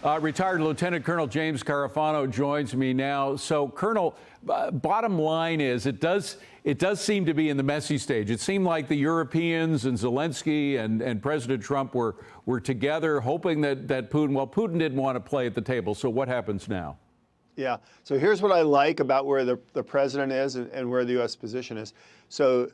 Retired Lieutenant Colonel James Carafano joins me now. So, Colonel, bottom line is it does seem to be in the messy stage. It seemed like the Europeans and Zelensky and President Trump were together hoping that Putin didn't want to play at the table. So what happens now? Yeah. So here's what I like about where the president is and where the U.S. position is. So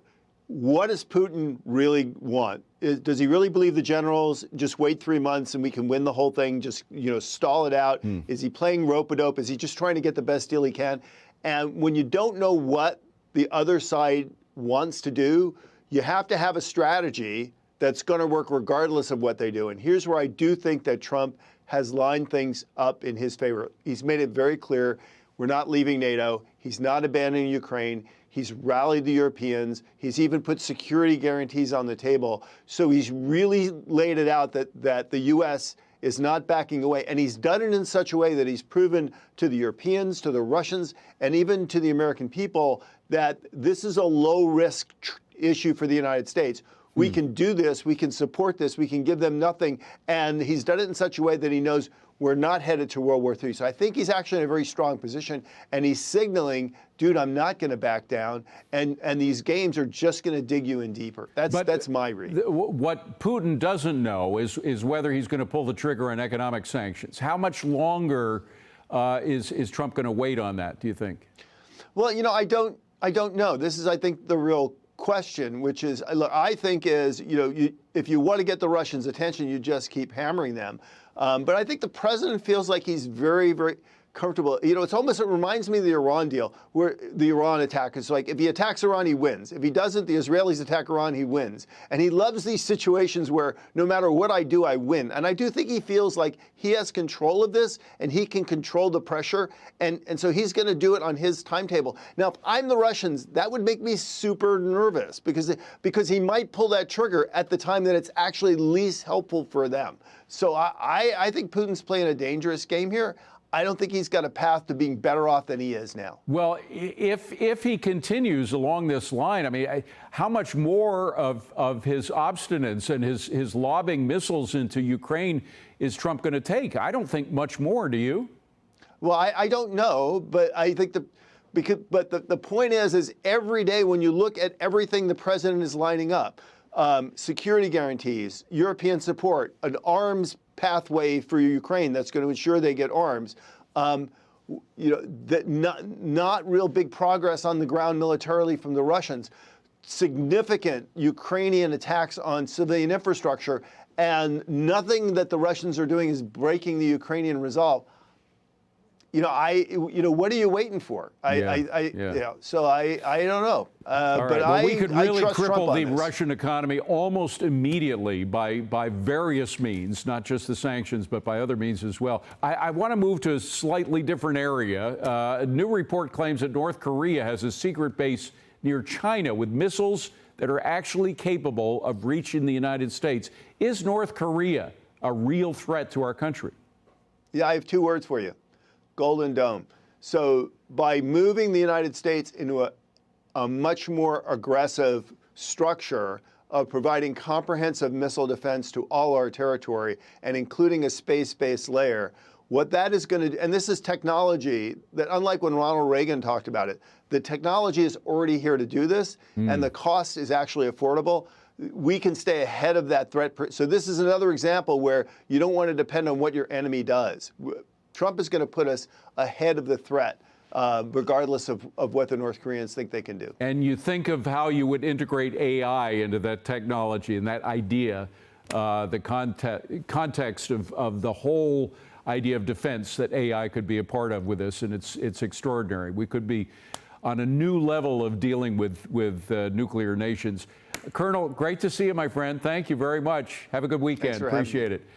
what does Putin really want? Does he really believe the generals just wait 3 months and we can win the whole thing, just, stall it out? Is he playing rope-a-dope? Is he just trying to get the best deal he can? And when you don't know what the other side wants to do, you have to have a strategy that's going to work regardless of what they do. And here's where I do think that Trump has lined things up in his favor. He's made it very clear we're not leaving NATO. He's not abandoning Ukraine. He's rallied the Europeans. He's even put security guarantees on the table. So he's really laid it out that the U.S. is not backing away. And he's done it in such a way that he's proven to the Europeans, to the Russians, and even to the American people that this is a low-risk issue for the United States. We can do this. We can support this. We can give them nothing. And he's done it in such a way that he knows we're not headed to World War III. So I think he's actually in a very strong position. And he's signaling, dude, I'm not going to back down. And these games are just going to dig you in deeper. That's my read. What Putin doesn't know is whether he's going to pull the trigger on economic sanctions. How much longer is Trump going to wait on that, do you think? Well, I don't know. This is, I think, the real question, which is, look, I think is, if you want to get the Russians' attention, you just keep hammering them. But I think the president feels like he's very, very comfortable. It reminds me of the Iran deal, where the Iran attack is like, if he attacks Iran, he wins. If he doesn't, the Israelis attack Iran, he wins. And he loves these situations where no matter what I do, I win. And I do think he feels like he has control of this and he can control the pressure. And so he's going to do it on his timetable. Now, if I'm the Russians, that would make me super nervous because he might pull that trigger at the time that it's actually least helpful for them. So I think Putin's playing a dangerous game here. I don't think he's got a path to being better off than he is now. Well, if he continues along this line, I mean, how much more of his obstinance and his lobbing missiles into Ukraine is Trump going to take? I don't think much more, do you? Well, I don't know, but I think the point is every day when you look at everything the president is lining up, security guarantees, European support, an arms pathway for Ukraine that's going to ensure they get arms, that not real big progress on the ground militarily from the Russians, significant Ukrainian attacks on civilian infrastructure, and nothing that the Russians are doing is breaking the Ukrainian resolve. What are you waiting for? So I don't know. But we could really cripple the Russian economy almost immediately by various means, not just the sanctions, but by other means as well. I want to move to a slightly different area. A new report claims that North Korea has a secret base near China with missiles that are actually capable of reaching the United States. Is North Korea a real threat to our country? Yeah, I have 2 words for you. Golden Dome. So by moving the United States into a much more aggressive structure of providing comprehensive missile defense to all our territory and including a space-based layer, what that is going to do, and this is technology that, unlike when Ronald Reagan talked about it, the technology is already here to do this, and the cost is actually affordable. We can stay ahead of that threat. So this is another example where you don't want to depend on what your enemy does. Trump is going to put us ahead of the threat, regardless of what the North Koreans think they can do. And you think of how you would integrate AI into that technology and that idea, the context of the whole idea of defense that AI could be a part of with this, and it's extraordinary. We could be on a new level of dealing with nuclear nations. Colonel, great to see you, my friend. Thank you very much. Have a good weekend. Appreciate it.